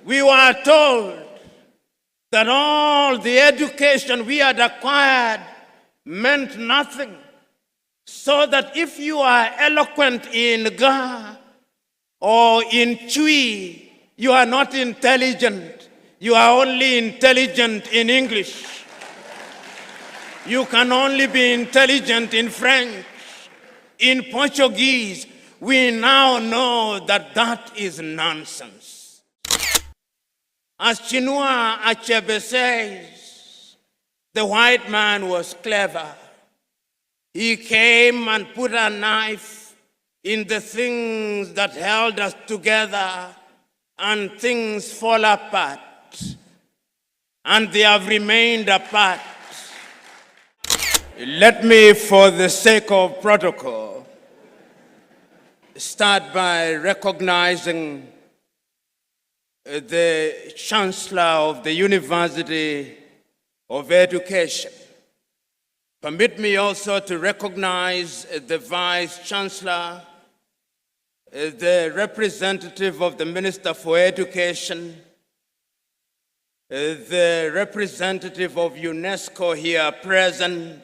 We were told that all the education we had acquired meant nothing, so that if you are eloquent in Ga or in Chui, you are not intelligent. You are only intelligent in English. You can only be intelligent in French, in Portuguese. We now know that that is nonsense. As Chinua Achebe says, the white man was clever. He came and put a knife in the things that held us together, and things fall apart, and they have remained apart. Let me, for the sake of protocol, start by recognizing the Chancellor of the University of Education. Permit me also to recognize the Vice Chancellor, the representative of the Minister for Education, the representative of UNESCO here present,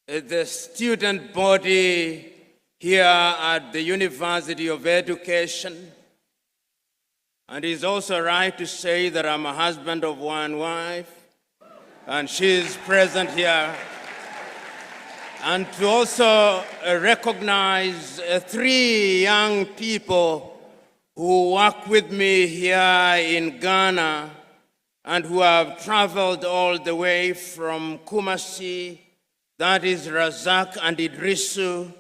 the student body here at the University of Education. And it's also right to say that I'm a husband of one wife, and she's present here. And to also recognize three young people who work with me here in Ghana and who have traveled all the way from Kumasi. That is Razak and Idrisu,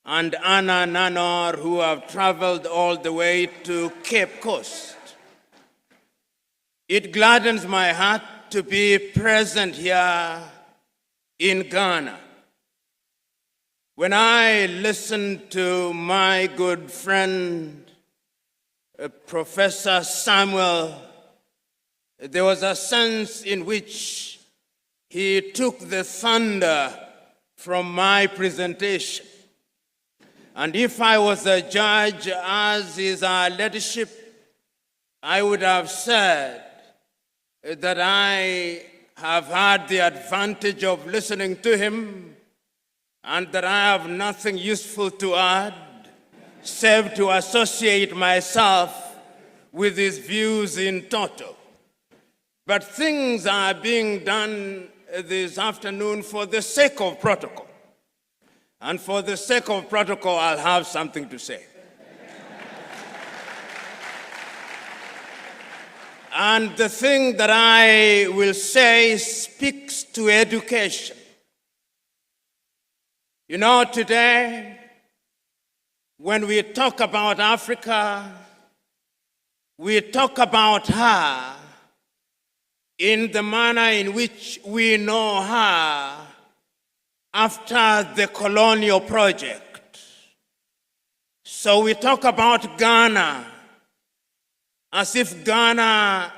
and Anna Nanor, who have traveled all the way to Cape Coast. It gladdens my heart to be present here in Ghana. When I listened to my good friend, Professor Samuel, there was a sense in which he took the thunder from my presentation. And if I was a judge, as is our leadership, I would have said that I have had the advantage of listening to him and that I have nothing useful to add, save to associate myself with his views in toto. But things are being done this afternoon for the sake of protocol. And for the sake of protocol, I'll have something to say. And the thing that I will say speaks to education. You know, today, when we talk about Africa, we talk about her in the manner in which we know her after the colonial project. So we talk about Ghana as if Ghana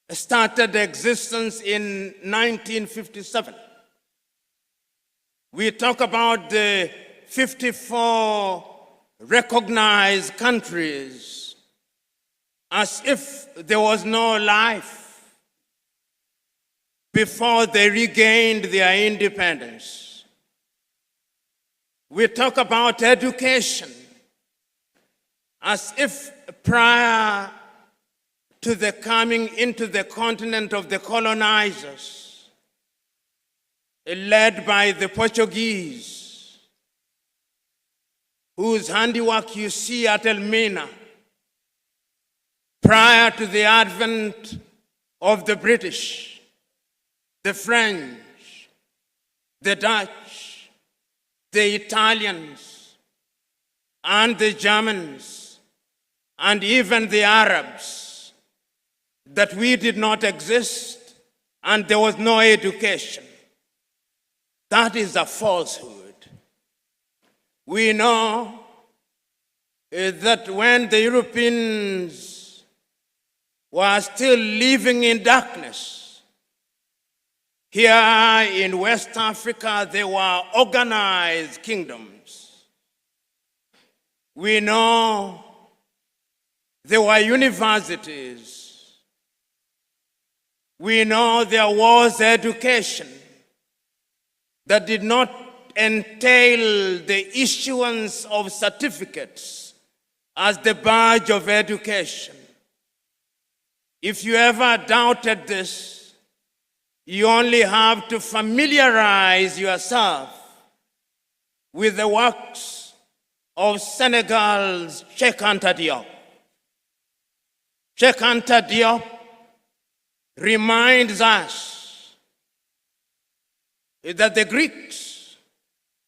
started existence in 1957. We talk about the 54 recognized countries as if there was no life before they regained their independence. We talk about education as if prior to the coming into the continent of the colonizers, led by the Portuguese, whose handiwork you see at Elmina, prior to the advent of the British, the French, the Dutch, the Italians, and the Germans, and even the Arabs, that we did not exist and there was no education. That is a falsehood. We know that when the Europeans were still living in darkness, here in West Africa, there were organized kingdoms. We know There were universities. We know there was education that did not entail the issuance of certificates as the badge of education. If you ever doubted this, you only have to familiarize yourself with the works of Senegal's Cheikh Anta Diop. Cheikh Anta Diop reminds us that the Greeks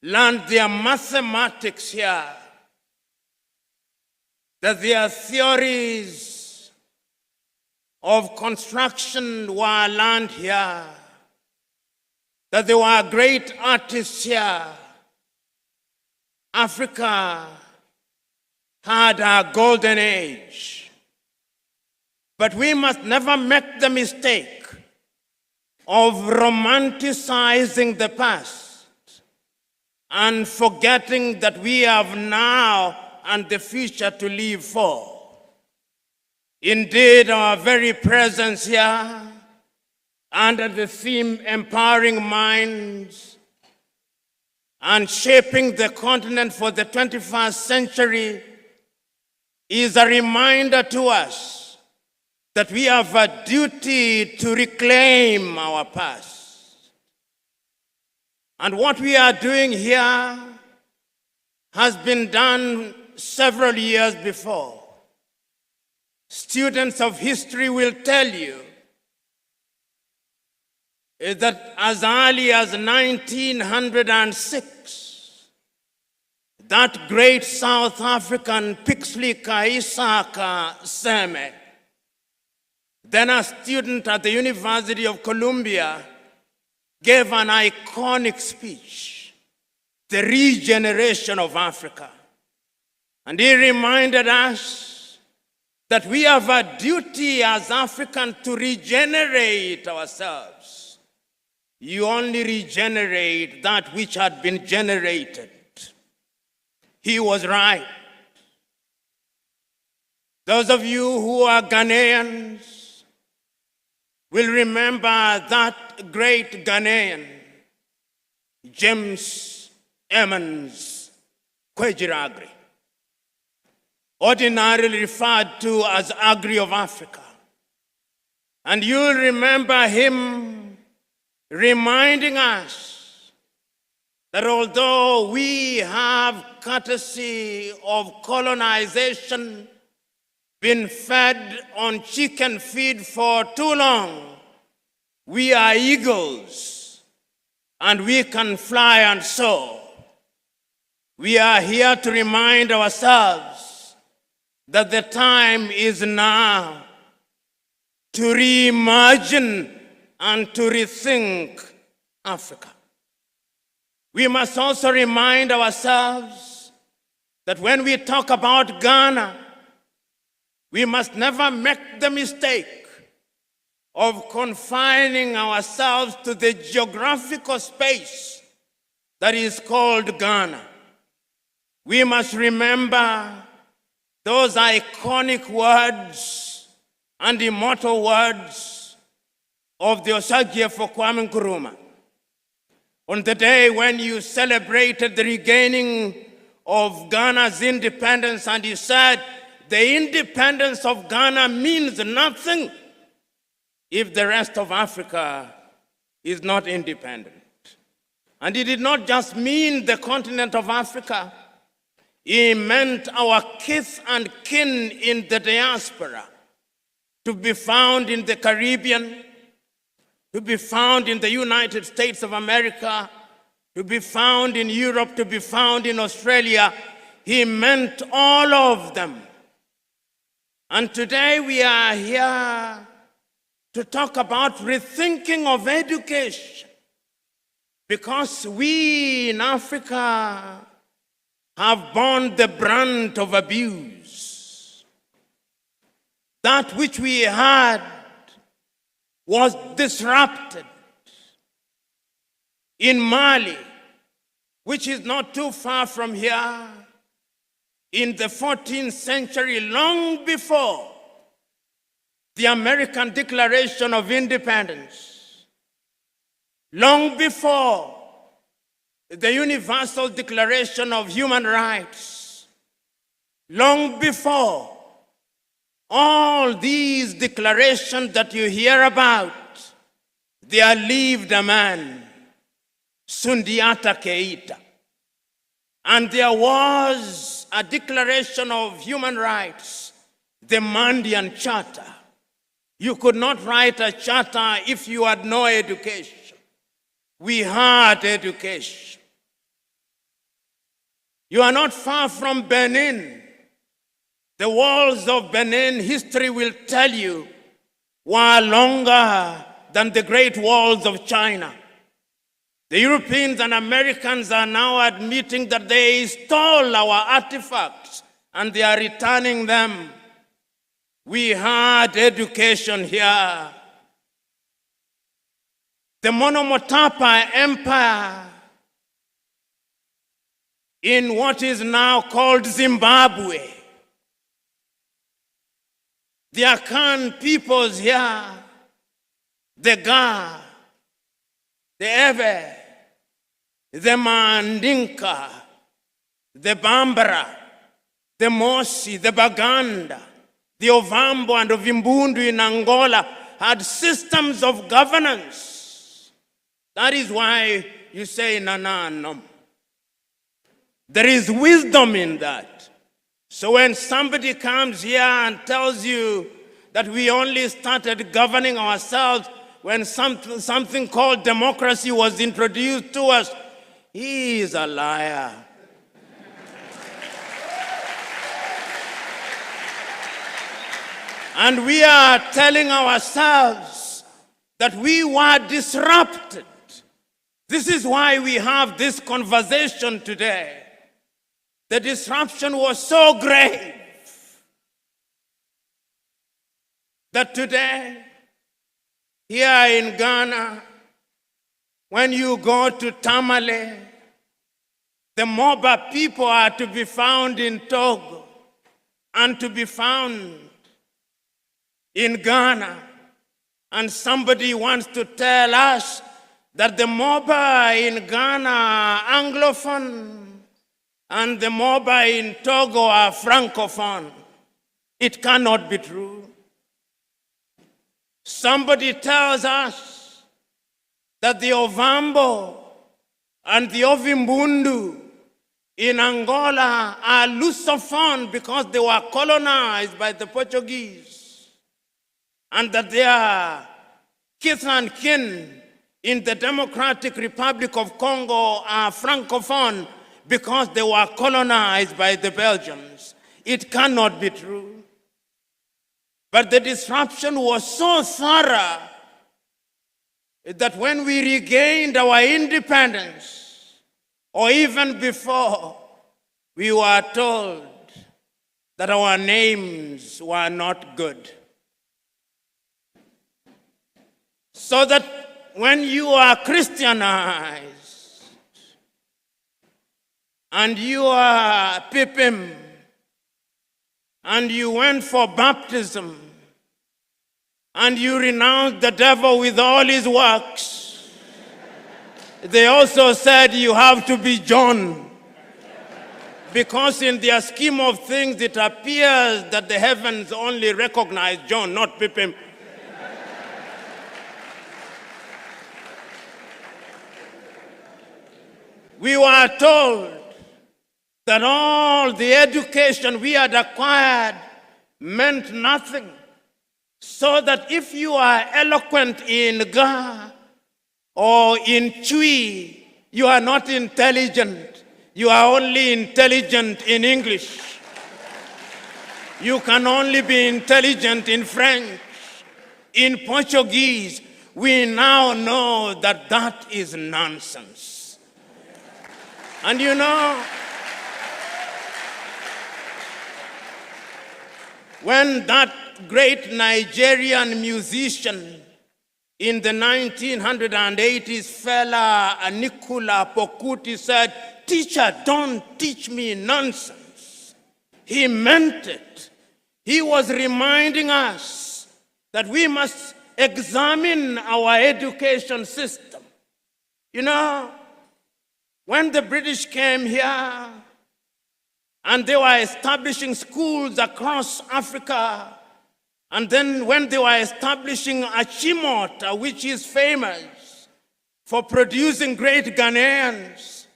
learned their mathematics here, that their theories of construction were learned here, that there were great artists here. Africa had a golden age. But we must never make the mistake of romanticizing the past and forgetting that we have now and the future to live for. Indeed, our very presence here, under the theme Empowering Minds and Shaping the Continent for the 21st Century, is a reminder to us that we have a duty to reclaim our past. And what we are doing here has been done several years before. Students of history will tell you that as early as 1906, that great South African Pixley Kaisaka Seme, then a student at the University of Columbia, gave an iconic speech, The Regeneration of Africa. And he reminded us that we have a duty as Africans to regenerate ourselves. You only regenerate that which had been generated. He was right. Those of you who are Ghanaians will remember that great Ghanaian, James Emmons Kwejiragri, ordinarily referred to as Agri of Africa. And you'll remember him reminding us that although we have, courtesy of colonization, been fed on chicken feed for too long, we are eagles and we can fly and soar. We are here to remind ourselves that the time is now to reimagine and to rethink Africa. We must also remind ourselves that when we talk about Ghana, we must never make the mistake of confining ourselves to the geographical space that is called Ghana. We must remember those iconic words and immortal words of the Osagyefo Kwame Nkrumah. On the day when you celebrated the regaining of Ghana's independence, and you said, the independence of Ghana means nothing if the rest of Africa is not independent. And it did not just mean the continent of Africa. It meant our kith and kin in the diaspora, to be found in the Caribbean, to be found in the United States of America, to be found in Europe, to be found in Australia. He meant all of them. And today we are here to talk about rethinking of education, because we in Africa have borne the brunt of abuse. That which we had was disrupted. In Mali, which is not too far from here, in the 14th century, long before the American Declaration of Independence, long before the Universal Declaration of Human Rights, long before all these declarations that you hear about, there lived a man, Sundiata Keita. And there was a Declaration of Human Rights, the Mandian Charter. You could not write a charter if you had no education. We had education. You are not far from Benin. The walls of Benin, history will tell you, were longer than the great walls of China. The Europeans and Americans are now admitting that they stole our artifacts and they are returning them. We had education here. The Monomotapa Empire in what is now called Zimbabwe. The Akan peoples here, the Ga, the Ewe, the Mandinka, the Bambara, the Mosi, the Baganda, the Ovambo and Ovimbundu in Angola had systems of governance. That is why you say Nananam. There is wisdom in that. So when somebody comes here and tells you that we only started governing ourselves when something called democracy was introduced to us, he is a liar. And we are telling ourselves that we were disrupted. This is why we have this conversation today. The disruption was so grave that today, here in Ghana, when you go to Tamale, the Moba people are to be found in Togo and to be found in Ghana. And somebody wants to tell us that the Moba in Ghana are Anglophone and the Moba in Togo are Francophone. It cannot be true. Somebody tells us that the Ovambo and the Ovimbundu in Angola are Lusophone because they were colonized by the Portuguese, and that they are kith and kin in the Democratic Republic of Congo are Francophone because they were colonized by the Belgians. It cannot be true. But the disruption was so thorough that when we regained our independence, or even before, we were told that our names were not good. So that when you are Christianized, and you are Pipim, and you went for baptism, and you renounced the devil with all his works, they also said you have to be John. Because in their scheme of things, it appears that the heavens only recognize John, not Pipim. We were told that all the education we had acquired meant nothing. So that if you are eloquent in Ga or in Chui, you are not intelligent. You are only intelligent in English. You can only be intelligent in French, in Portuguese. We now know that that is nonsense. And you know, when that great Nigerian musician in the 1980s, fella Nicola Pokuti said, "Teacher, don't teach me nonsense. he meant it. He was reminding us that we must examine our education system. You know, when the British came here and they were establishing schools across Africa, and then when they were establishing Achimota, which is famous for producing great Ghanaians,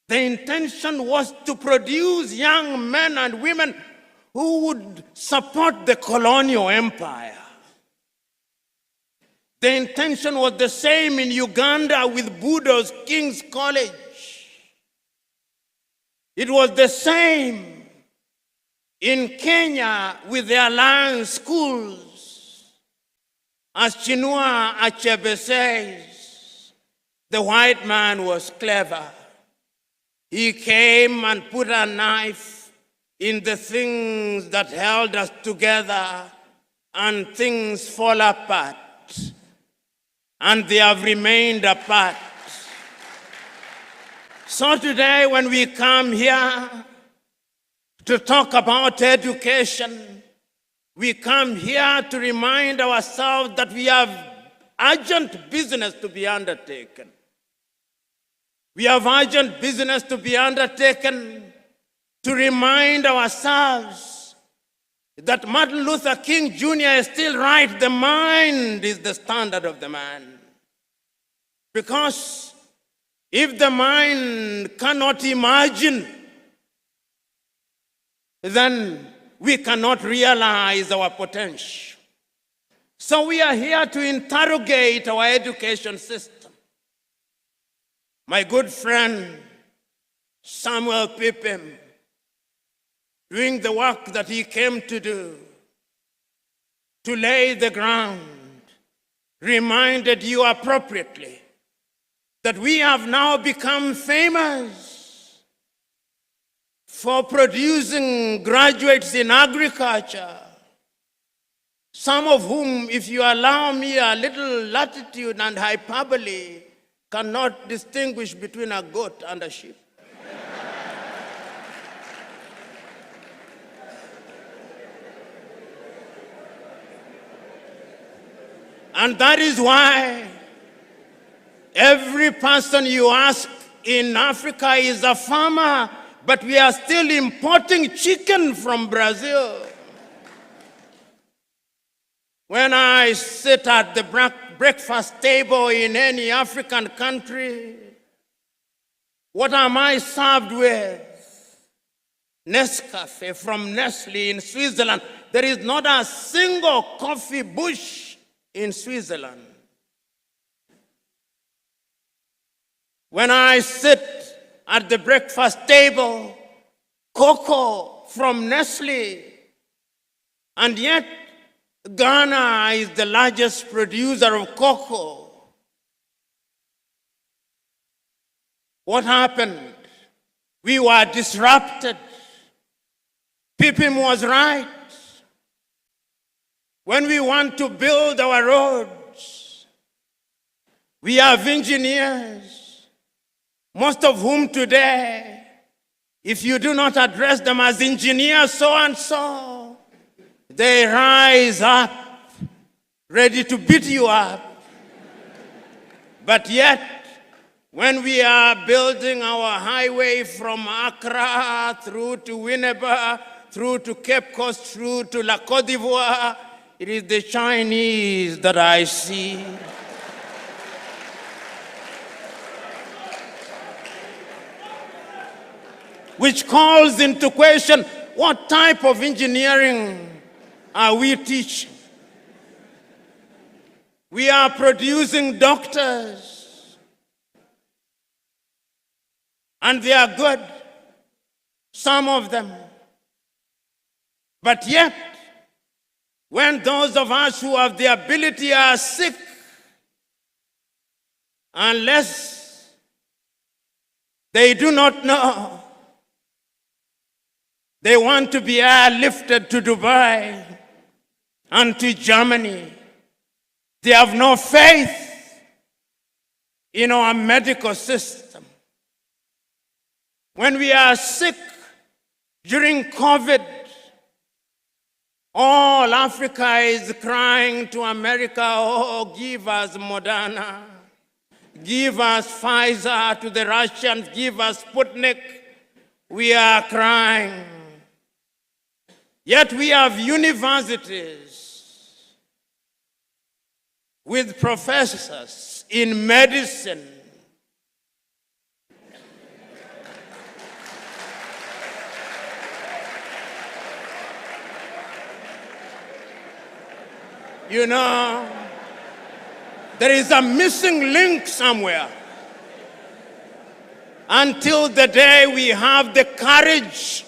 the intention was to produce young men and women who would support the colonial empire. The intention was the same in Uganda with Budo's King's College. It was the same in Kenya with the Alliance schools. As Chinua Achebe says, the white man was clever. He came and put a knife in the things that held us together, and things fall apart. And they have remained apart. So today, when we come here to talk about education, we come here to remind ourselves that we have urgent business to be undertaken. We have urgent business to be undertaken to remind ourselves that Martin Luther King Jr. is still right. The mind is the standard of the man. Because if the mind cannot imagine, then we cannot realize our potential. So we are here to interrogate our education system. My good friend, Samuel Pippin, doing the work that he came to do, to lay the ground, reminded you appropriately that we have now become famous for producing graduates in agriculture, some of whom, if you allow me a little latitude and hyperbole, cannot distinguish between a goat and a sheep. And that is why every person you ask in Africa is a farmer, but we are still importing chicken from Brazil. When I sit at the breakfast table in any African country, what am I served with? Nescafe from Nestle in Switzerland. There is not a single coffee bush in Switzerland. When I sit at the breakfast table, cocoa from Nestle, and yet Ghana is the largest producer of cocoa. What happened? We were disrupted. Pippin was right. When we want to build our roads, we have engineers, most of whom today, if you do not address them as engineers so and so, they rise up, ready to beat you up. But yet, when we are building our highway from Accra through to Winneba, through to Cape Coast, through to La Côte d'Ivoire, it is the Chinese that I see. Which calls into question, what type of engineering are we teaching? We are producing doctors, and they are good, some of them. But yet, when those of us who have the ability are sick, unless they do not know, they want to be airlifted to Dubai and to Germany. They have no faith in our medical system. When we are sick during COVID, All Africa is crying to America, oh, give us Moderna, give us Pfizer, to the Russians, give us Sputnik. We are crying. Yet we have universities with professors in medicine, you know, there is a missing link somewhere. Until the day we have the courage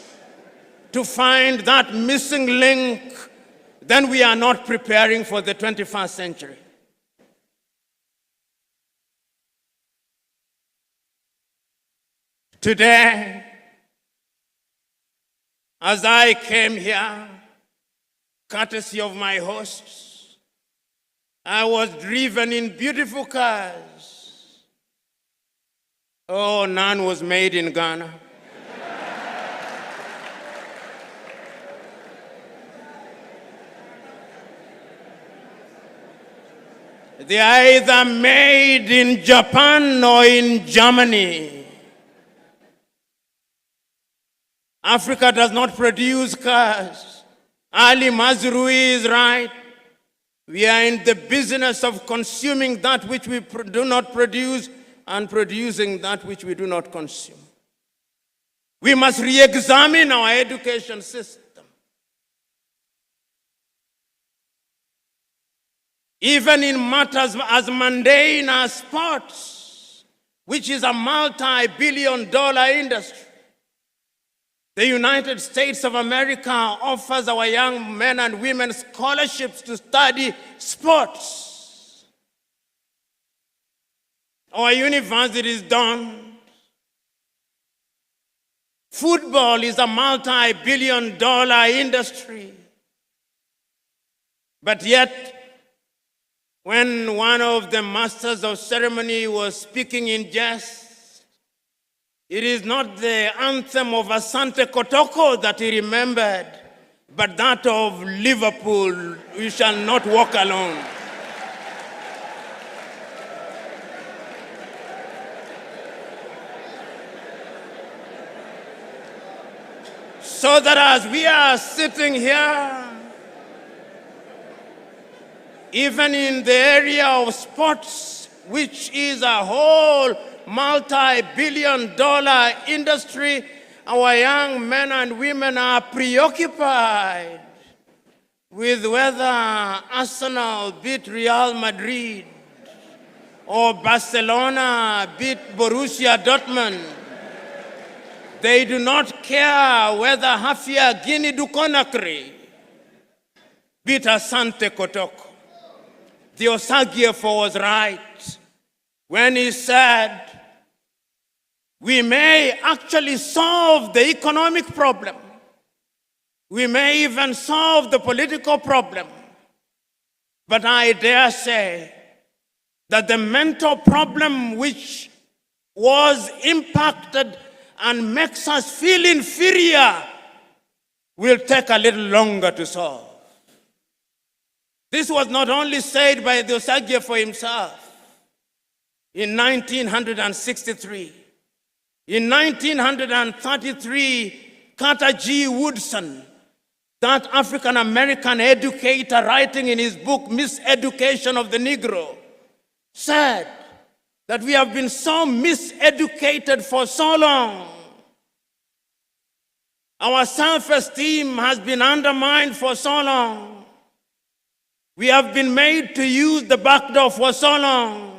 to find that missing link, then we are not preparing for the 21st century. Today, as I came here, courtesy of my hosts, I was driven in beautiful cars. Oh, none was made in Ghana. They are either made in Japan or in Germany. Africa does not produce cars. Ali Mazrui is right. We are in the business of consuming that which we do not produce and producing that which we do not consume. We must re-examine our education system. Even in matters as mundane as sports, which is a multi-billion-dollar industry. The United States of America offers our young men and women scholarships to study sports. Our universities don't. Football is a multi-billion-dollar industry. But yet, when one of the masters of ceremony was speaking in jest, it is not the anthem of Asante Kotoko that he remembered, but that of Liverpool, we shall not walk alone. So that as we are sitting here, even in the area of sports, which is a whole multi-billion-dollar industry, our young men and women are preoccupied with whether Arsenal beat Real Madrid or Barcelona beat Borussia Dortmund. They do not care whether Hafia Guinea-du-Conakry beat Asante Kotoko. The Osagiefo was right when he said, we may actually solve the economic problem. We may even solve the political problem. But I dare say that the mental problem which was impacted and makes us feel inferior will take a little longer to solve. This was not only said by the Osagiefo himself in 1963. In 1933, Carter G. Woodson, that African-American educator writing in his book, Miseducation of the Negro, said that we have been so miseducated for so long. Our self-esteem has been undermined for so long. We have been made to use the back door for so long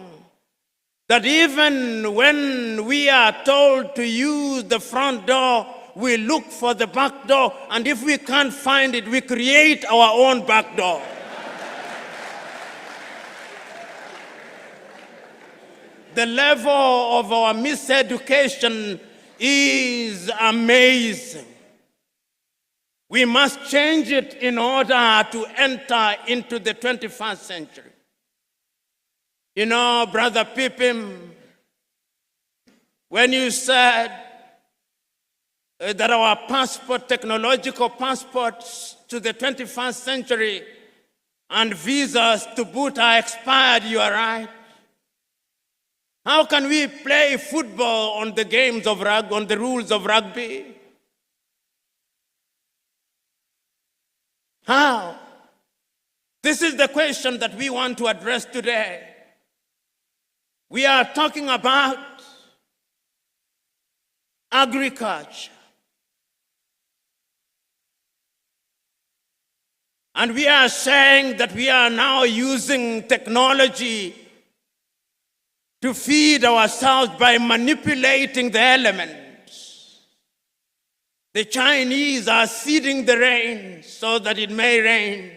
that even when we are told to use the front door, we look for the back door, and if we can't find it, we create our own back door. The level of our miseducation is amazing. We must change it in order to enter into the 21st century. You know, Brother Pippin, when you said that our passport, technological passports, to the 21st century and visas to boot are expired, you are right. How can we play football on the games of rugby, on the rules of rugby? How? This is the question that we want to address today. We are talking about agriculture. And we are saying that we are now using technology to feed ourselves by manipulating the elements. The Chinese are seeding the rain so that it may rain.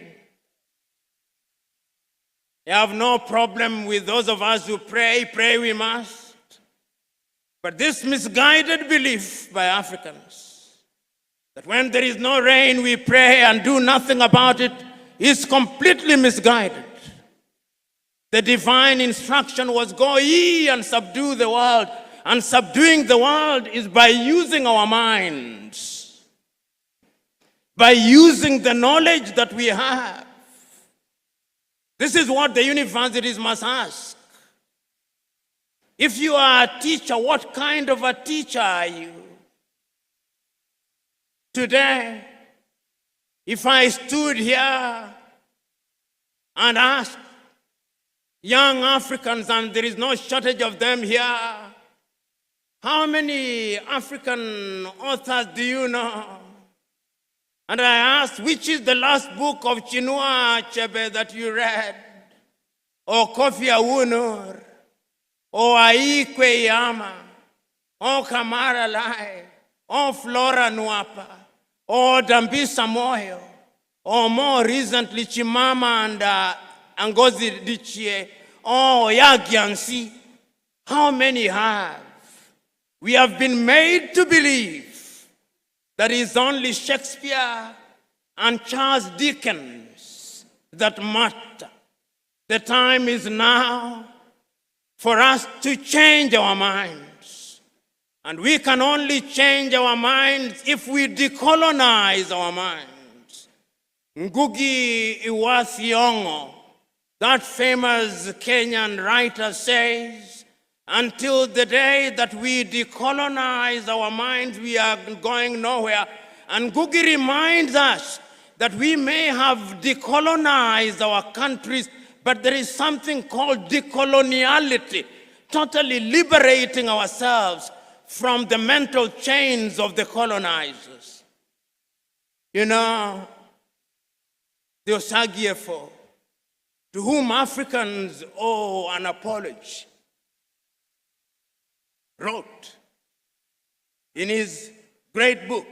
They have no problem with those of us who pray we must. But this misguided belief by Africans that when there is no rain we pray and do nothing about it is completely misguided. The divine instruction was go ye and subdue the world. And subduing the world is by using our minds, by using the knowledge that we have. This is what the universities must ask. If you are a teacher, what kind of a teacher are you? Today, if I stood here and asked young Africans, and there is no shortage of them here, how many African authors do you know? And I asked, which is the last book of Chinua Achebe that you read? Or Kofi Awunur? Or Aikwe Yama? Or Kamara Lai? Or Flora Nwapa? Or Dambisa Moyo? Or more recently, Chimama and Ngozi Adichie? Or Yagyansi? How many have? We have been made to believe that it's only Shakespeare and Charles Dickens that matter. The time is now for us to change our minds. And we can only change our minds if we decolonize our minds. Ngugi Iwa Thiong'o, that famous Kenyan writer, says, until the day that we decolonize our minds, we are going nowhere. And Ngugi reminds us that we may have decolonized our countries, but there is something called decoloniality, totally liberating ourselves from the mental chains of the colonizers. You know, the Osagyefo, to whom Africans owe an apology, wrote in his great book,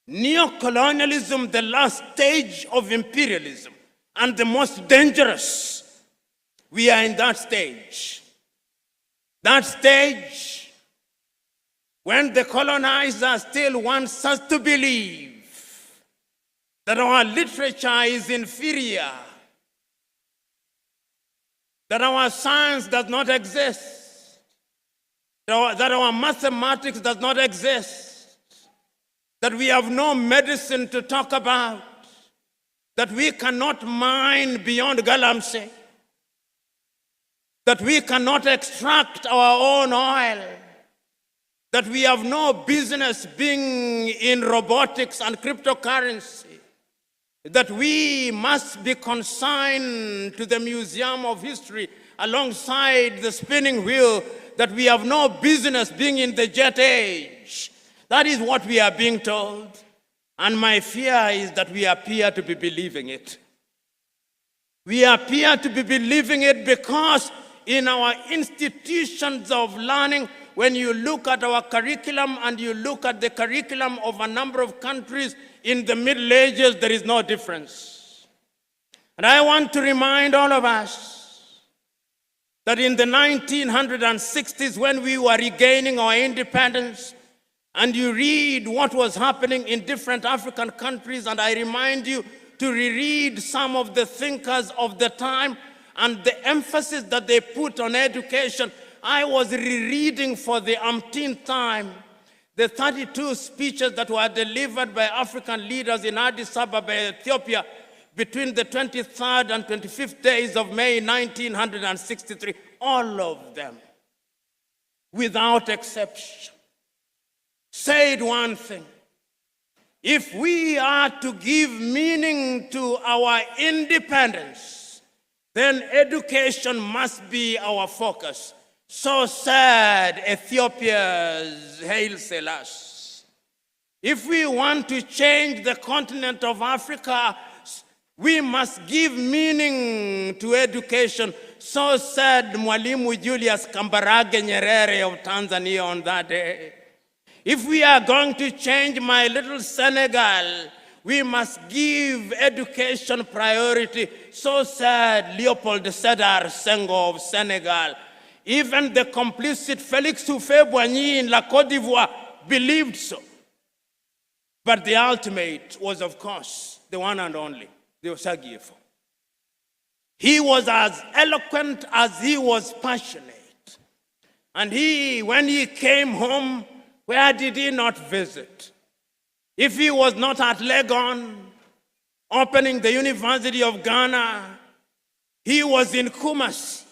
Neo-colonialism, the last stage of imperialism and the most dangerous. We are in that stage. That stage when the colonizer still wants us to believe that our literature is inferior, that our science does not exist, that our mathematics does not exist, that we have no medicine to talk about, that we cannot mine beyond Galamsey, that we cannot extract our own oil, that we have no business being in robotics and cryptocurrency, that we must be consigned to the Museum of History alongside the spinning wheel, that we have no business being in the jet age. That is what we are being told. And my fear is that we appear to be believing it. We appear to be believing it because in our institutions of learning, when you look at our curriculum and you look at the curriculum of a number of countries in the Middle Ages, there is no difference. And I want to remind all of us that in the 1960s, when we were regaining our independence, and you read what was happening in different African countries, and I remind you to reread some of the thinkers of the time and the emphasis that they put on education. I was rereading for the umpteenth time the 32 speeches that were delivered by African leaders in Addis Ababa, Ethiopia, between the 23rd and 25th days of May 1963, all of them, without exception, said one thing: if we are to give meaning to our independence, then education must be our focus. So said Ethiopia's Haile Selassie. If we want to change the continent of Africa, we must give meaning to education. So said Mwalimu Julius Kambarage Nyerere of Tanzania on that day. If we are going to change my little Senegal, we must give education priority. So said Leopold Sédar Senghor of Senegal. Even the complicit Félix Houphouët-Boigny in La Côte d'Ivoire believed so. But the ultimate was, of course, the one and only, the Osagyefo. He was as eloquent as he was passionate. And when he came home, where did he not visit? If he was not at Legon, opening the University of Ghana, he was in Kumasi,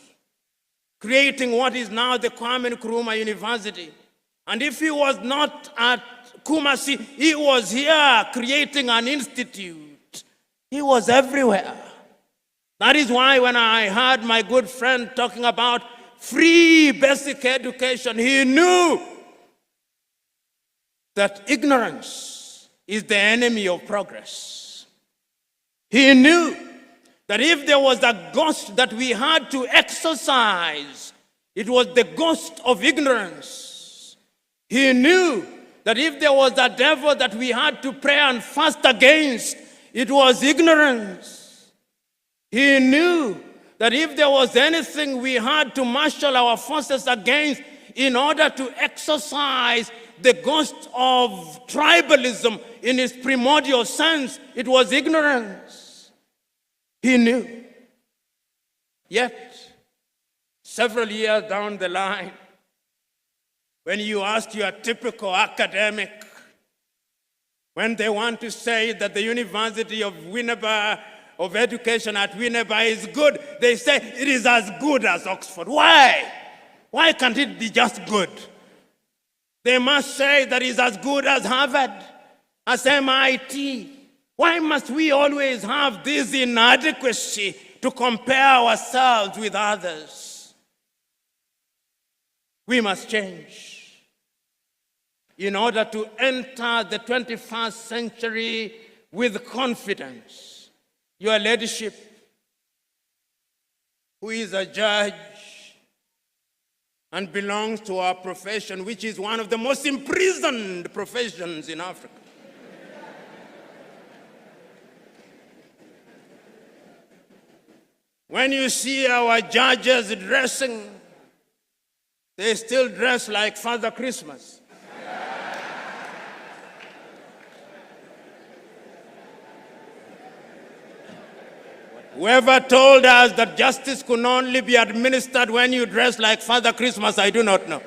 creating what is now the Kwame Nkrumah University. And if he was not at Kumasi, he was here creating an institute. He was everywhere. That is why when I heard my good friend talking about free basic education, he knew that ignorance is the enemy of progress. He knew that if there was a ghost that we had to exorcise, it was the ghost of ignorance. He knew that if there was a devil that we had to pray and fast against, it was ignorance. He knew that if there was anything we had to marshal our forces against in order to exorcise the ghost of tribalism in its primordial sense, it was ignorance. He knew. Yet, several years down the line, when you ask your typical academic, when they want to say that the University of Winneba, of education at Winneba is good, they say it is as good as Oxford. Why? Why can't it be just good? They must say that it's as good as Harvard, as MIT. Why must we always have this inadequacy to compare ourselves with others? We must change in order to enter the 21st century with confidence. Your leadership, who is a judge and belongs to our profession, which is one of the most imprisoned professions in Africa. When you see our judges dressing, they still dress like Father Christmas. Whoever told us that justice could only be administered when you dress like Father Christmas, I do not know.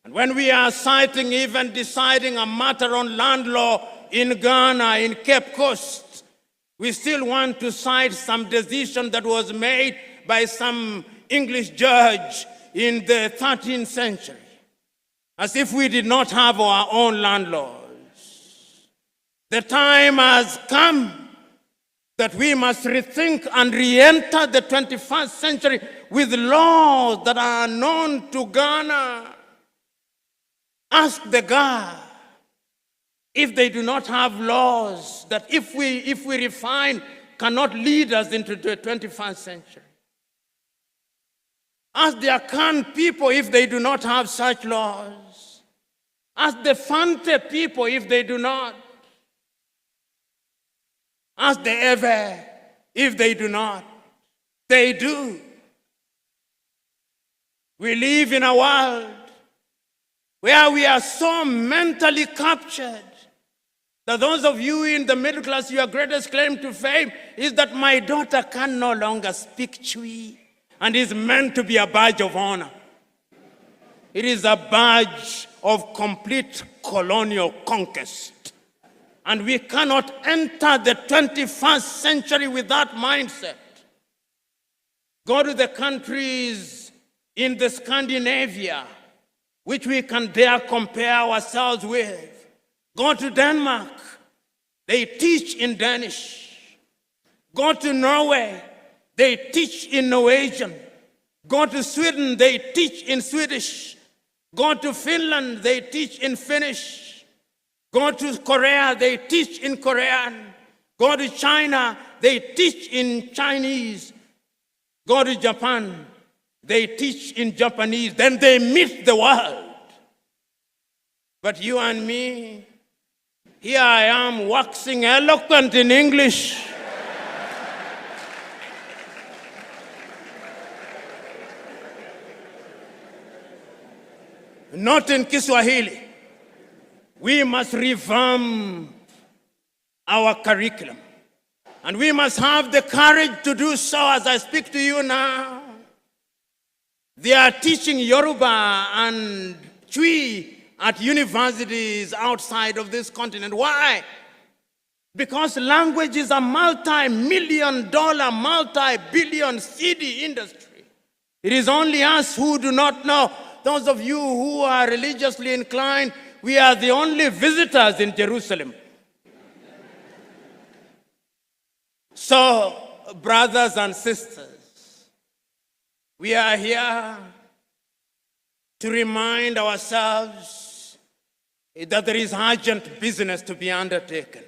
And when we are citing, even deciding a matter on land law in Ghana, in Cape Coast, we still want to cite some decision that was made by some English judge in the 13th century, as if we did not have our own land laws. The time has come that we must rethink and re-enter the 21st century with laws that are known to Ghana. Ask the Ga if they do not have laws that if we refine cannot lead us into the 21st century. Ask the Akan people if they do not have such laws. Ask the Fante people if they do not. Ask the Ewe if they do not. They do. We live in a world where we are so mentally captured that those of you in the middle class, your greatest claim to fame is that my daughter can no longer speak Chui. and is meant to be a badge of honor. It is a badge of complete colonial conquest. And we cannot enter the 21st century with that mindset. Go to the countries in the Scandinavia, which we can dare compare ourselves with. Go to Denmark, they teach in Danish. Go to Norway, they teach in Norwegian. Go to Sweden, they teach in Swedish. Go to Finland, they teach in Finnish. Go to Korea, they teach in Korean. Go to China, they teach in Chinese. Go to Japan, they teach in Japanese. Then they meet the world. But you and me, here I am waxing eloquent in English. Not in Kiswahili. We must revamp our curriculum. And we must have the courage to do so as I speak to you now. They are teaching Yoruba and Twi at universities outside of this continent. Why? Because language is a multi-million-dollar, multi-billion city industry. It is only us who do not know. Those of you who are religiously inclined, we are the only visitors in Jerusalem. So, brothers and sisters, we are here to remind ourselves that there is urgent business to be undertaken.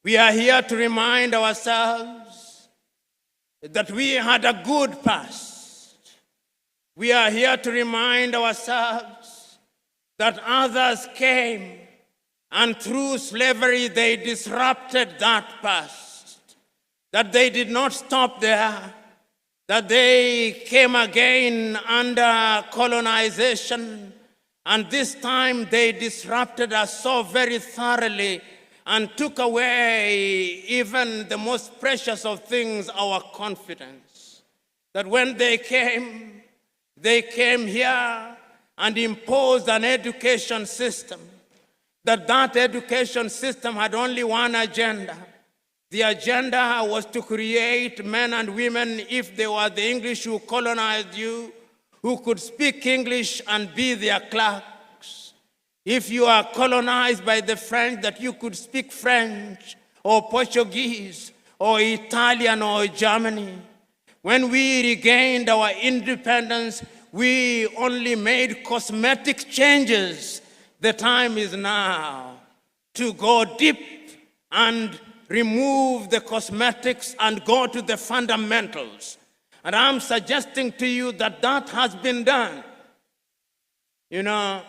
We are here to remind ourselves that we had a good past. We are here to remind ourselves that others came and through slavery they disrupted that past. That they did not stop there, that they came again under colonization, and this time they disrupted us so very thoroughly and took away even the most precious of things, our confidence. That when they came here and imposed an education system, that education system had only one agenda. The agenda was to create men and women, if they were the English who colonized you, who could speak English and be their clerks. If you are colonized by the French, that you could speak French or Portuguese or Italian or Germany. When we regained our independence, we only made cosmetic changes. The time is now to go deep and remove the cosmetics and go to the fundamentals. And I'm suggesting to you that that has been done. You know,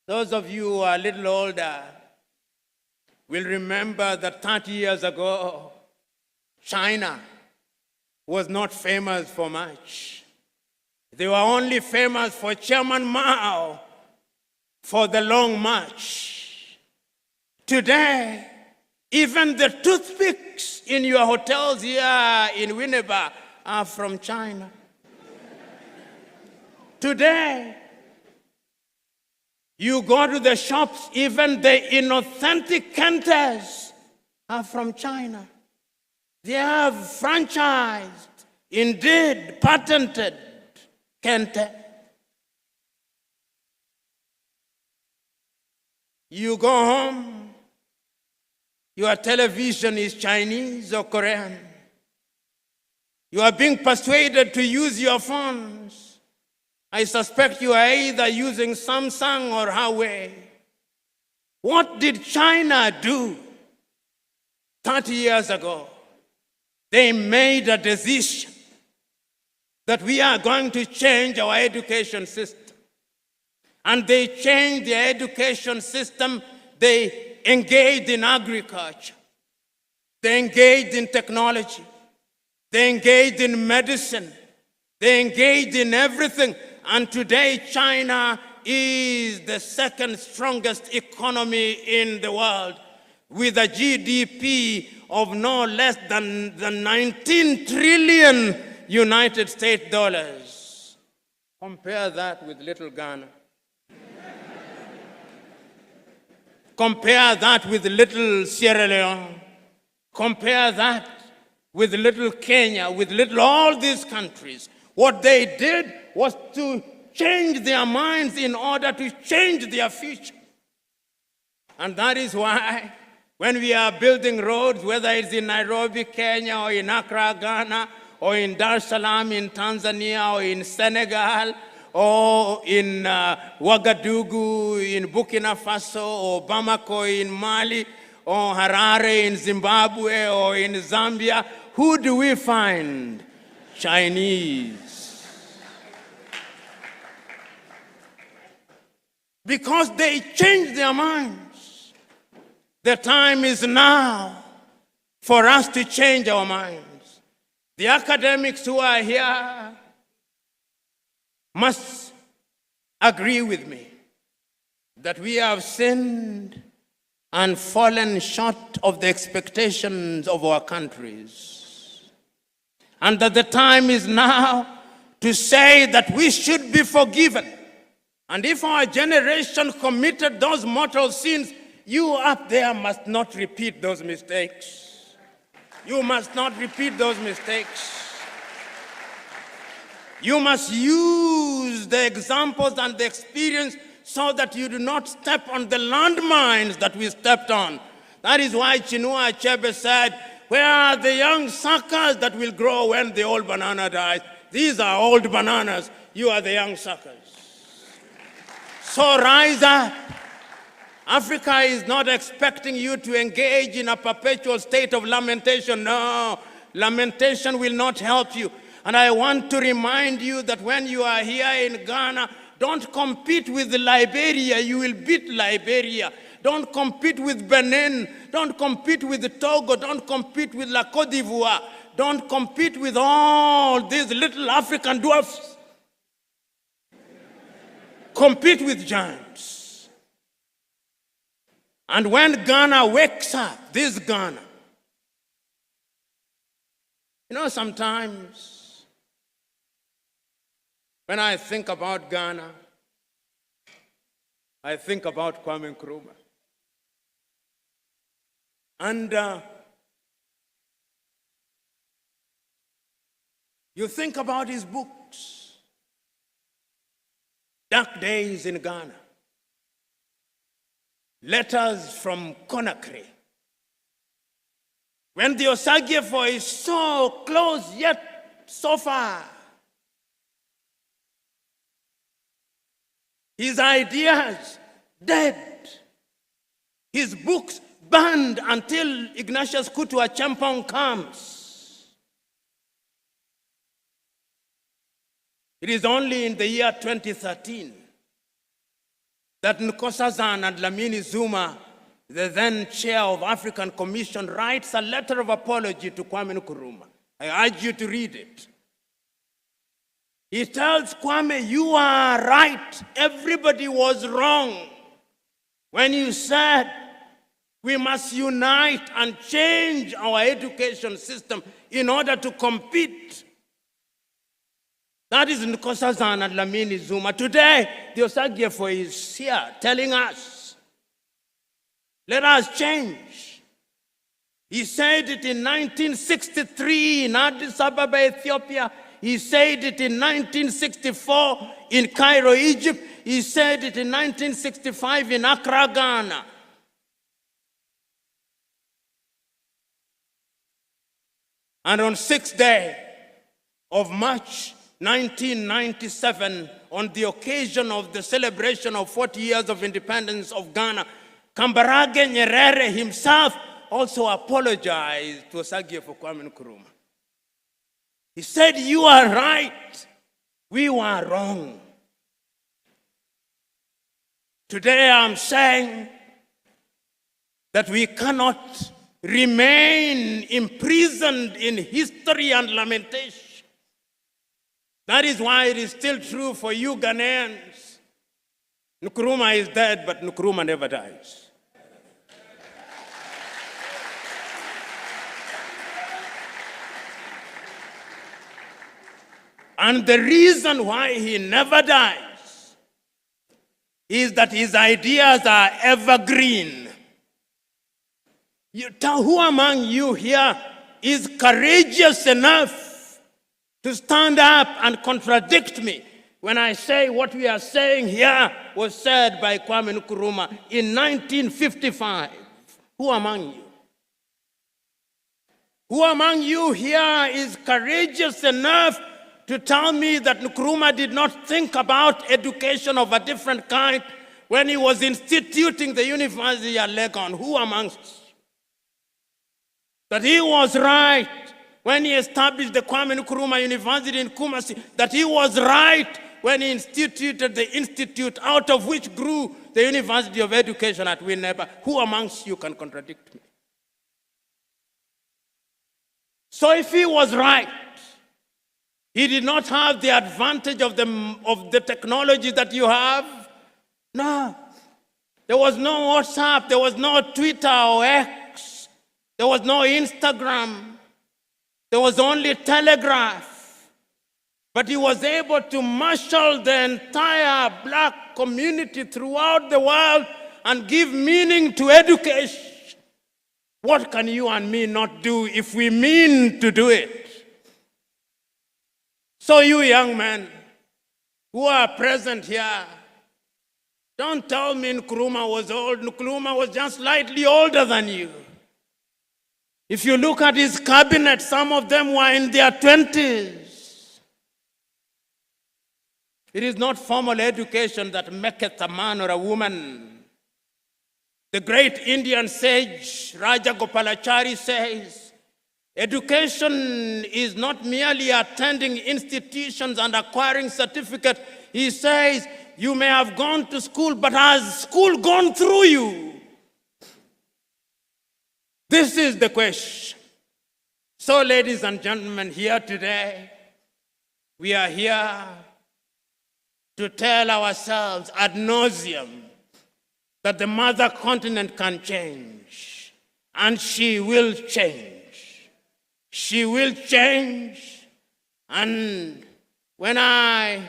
those of you who are a little older will remember that 30 years ago, China was not famous for much. They were only famous for Chairman Mao, for the Long March. Today, even the toothpicks in your hotels here in Winneba are from China. Today, you go to the shops, even the inauthentic Kentes are from China. They have franchised, indeed patented Kente. You go home, your television is Chinese or Korean. You are being persuaded to use your phones. I suspect you are either using Samsung or Huawei. What did China do 30 years ago? They made a decision that we are going to change our education system. And they changed the education system. They engaged in agriculture. They engaged in technology. They engaged in medicine. They engaged in everything. And today, China is the second strongest economy in the world, with a GDP of no less than 19 trillion United States dollars. Compare that with little Ghana. Compare that with little Sierra Leone. Compare that with little Kenya, with little all these countries. What they did was to change their minds in order to change their future. And that is why when we are building roads, whether it's in Nairobi, Kenya, or in Accra, Ghana, or in Dar es Salaam in Tanzania, or in Senegal, or in Ouagadougou in Burkina Faso, or Bamako in Mali, or Harare in Zimbabwe, or in Zambia, who do we find? Chinese. Because they changed their minds. The time is now for us to change our minds. The academics who are here must agree with me that we have sinned and fallen short of the expectations of our countries. And that the time is now to say that we should be forgiven. And if our generation committed those mortal sins, you up there must not repeat those mistakes. You must not repeat those mistakes. You must use the examples and the experience so that you do not step on the landmines that we stepped on. That is why Chinua Achebe said, where are the young suckers that will grow when the old banana dies? These are old bananas. You are the young suckers. So rise up. Africa is not expecting you to engage in a perpetual state of lamentation. No, lamentation will not help you. And I want to remind you that when you are here in Ghana, don't compete with Liberia. You will beat Liberia. Don't compete with Benin. Don't compete with Togo. Don't compete with La Côte d'Ivoire. Don't compete with all these little African dwarfs. Compete with giants. And when Ghana wakes up, this Ghana, you know, sometimes when I think about Ghana, I think about Kwame Nkrumah. And you think about his books, Dark Days in Ghana, Letters from Conakry. When the Osagyefo is so close yet so far, his ideas dead, his books banned until Ignatius Kutu Acheampong comes. It is only in the year 2013 that Nkosazana and Lamini Zuma, the then chair of African Commission, writes a letter of apology to Kwame Nkrumah. I urge you to read it. He tells Kwame, you are right. Everybody was wrong when you said we must unite and change our education system in order to compete. That is Nkosazana and Lamini Zuma. Today, the Osagyefo is here telling us, let us change. He said it in 1963 in Addis Ababa, Ethiopia. He said it in 1964 in Cairo, Egypt. He said it in 1965 in Accra, Ghana. And on 6th day of March 1997, on the occasion of the celebration of 40 years of independence of Ghana, Kambarage Nyerere himself also apologized to Osagyefo Kwame Nkrumah. He said, you are right, we were wrong. Today I'm saying that we cannot remain imprisoned in history and lamentation. That is why it is still true for you Ghanaians. Nkrumah is dead, but Nkrumah never dies. And the reason why he never dies is that his ideas are evergreen. Who among you here is courageous enough to stand up and contradict me when I say what we are saying here was said by Kwame Nkrumah in 1955? Who among you? Who among you here is courageous enough to tell me that Nkrumah did not think about education of a different kind when he was instituting the University at Legon? Who amongst us? That he was right when he established the Kwame Nkrumah University in Kumasi, that he was right when he instituted the institute out of which grew the University of Education at Winneba. Who amongst you can contradict me? So if he was right, he did not have the advantage of the technology that you have? No. There was no WhatsApp, there was no Twitter or X, there was no Instagram, there was only Telegraph. But he was able to marshal the entire black community throughout the world and give meaning to education. What can you and me not do if we mean to do it? So you young men who are present here, don't tell me Nkrumah was old. Nkrumah was just slightly older than you. If you look at his cabinet, some of them were in their 20s. It is not formal education that maketh a man or a woman. The great Indian sage Raja Gopalachari says, education is not merely attending institutions and acquiring certificates. He says, you may have gone to school, but has school gone through you? This is the question. So, ladies and gentlemen, here today, we are here to tell ourselves ad nauseum that the mother continent can change, and she will change. She will change, and when I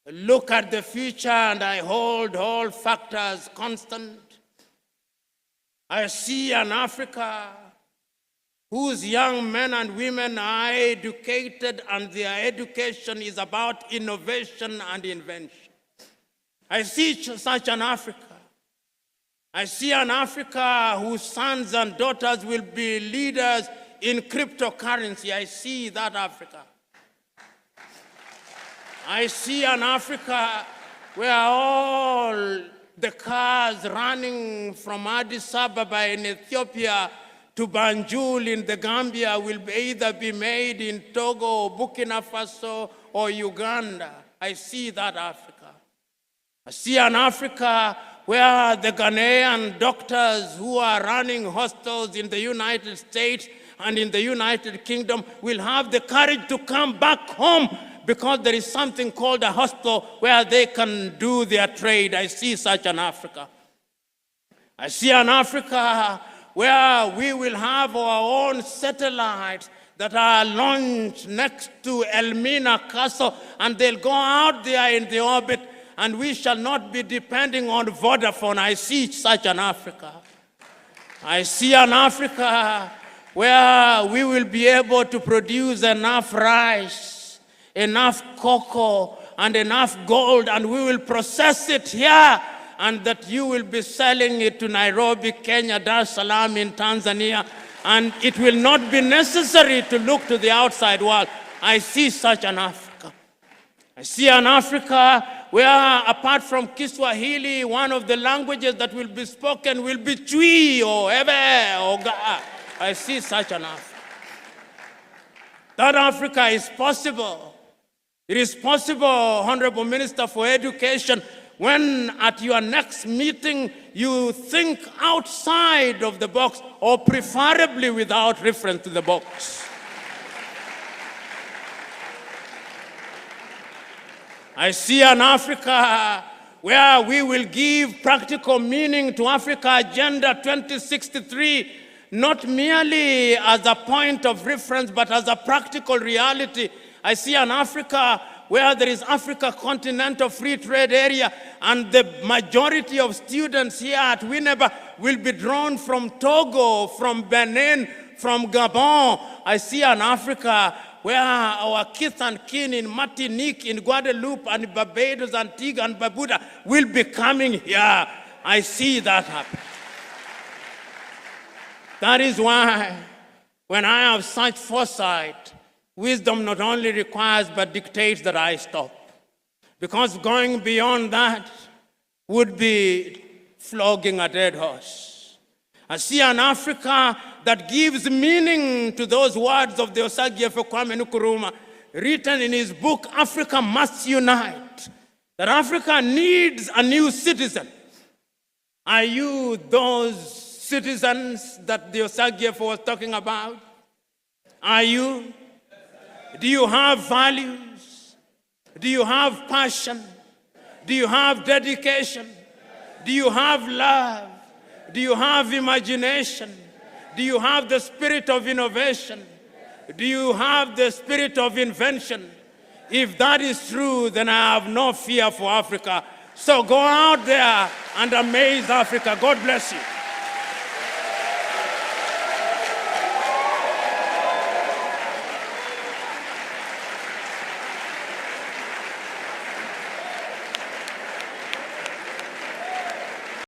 look at the future and I hold all factors constant, I see an Africa whose young men and women are educated and their education is about innovation and invention. I see such an Africa. I see an Africa whose sons and daughters will be leaders in cryptocurrency. I see that Africa. I see an Africa where all the cars running from Addis Ababa in Ethiopia to Banjul in the Gambia will either be made in Togo, Burkina Faso, or Uganda. I see that Africa. I see an Africa where the Ghanaian doctors who are running hospitals in the United States and in the United Kingdom will have the courage to come back home because there is something called a hospital where they can do their trade. I see such an Africa. I see an Africa where we will have our own satellites that are launched next to Elmina Castle, and they'll go out there in the orbit, and we shall not be depending on Vodafone. I see such an Africa. I see an Africa where we will be able to produce enough rice, enough cocoa, and enough gold, and we will process it here, and that you will be selling it to Nairobi, Kenya, Dar es Salaam in Tanzania, and it will not be necessary to look to the outside world. I see such an Africa. I see an Africa where, apart from Kiswahili, one of the languages that will be spoken will be Twi or Ebe or Ga. I see such an Africa. That Africa is possible. It is possible, Honorable Minister for Education, when at your next meeting you think outside of the box, or preferably without reference to the box. I see an Africa where we will give practical meaning to Africa Agenda 2063, not merely as a point of reference, but as a practical reality. I see an Africa where there is Africa Continental Free Trade Area, and the majority of students here at Winneba will be drawn from Togo, from Benin, from Gabon. I see an Africa where our kith and kin in Martinique, in Guadeloupe, and Barbados, Antigua, and Barbuda will be coming here. I see that happen. That is why, when I have such foresight, wisdom not only requires but dictates that I stop. Because going beyond that would be flogging a dead horse. I see an Africa that gives meaning to those words of the Osagyefo Kwame Nkrumah, written in his book, Africa Must Unite, that Africa needs a new citizen. Are you those citizens that the Osagyefo was talking about? Are you? Do you have values? Do you have passion? Do you have dedication? Do you have love? Do you have imagination? Do you have the spirit of innovation? Do you have the spirit of invention? If that is true, then I have no fear for Africa. So go out there and amaze Africa. God bless you.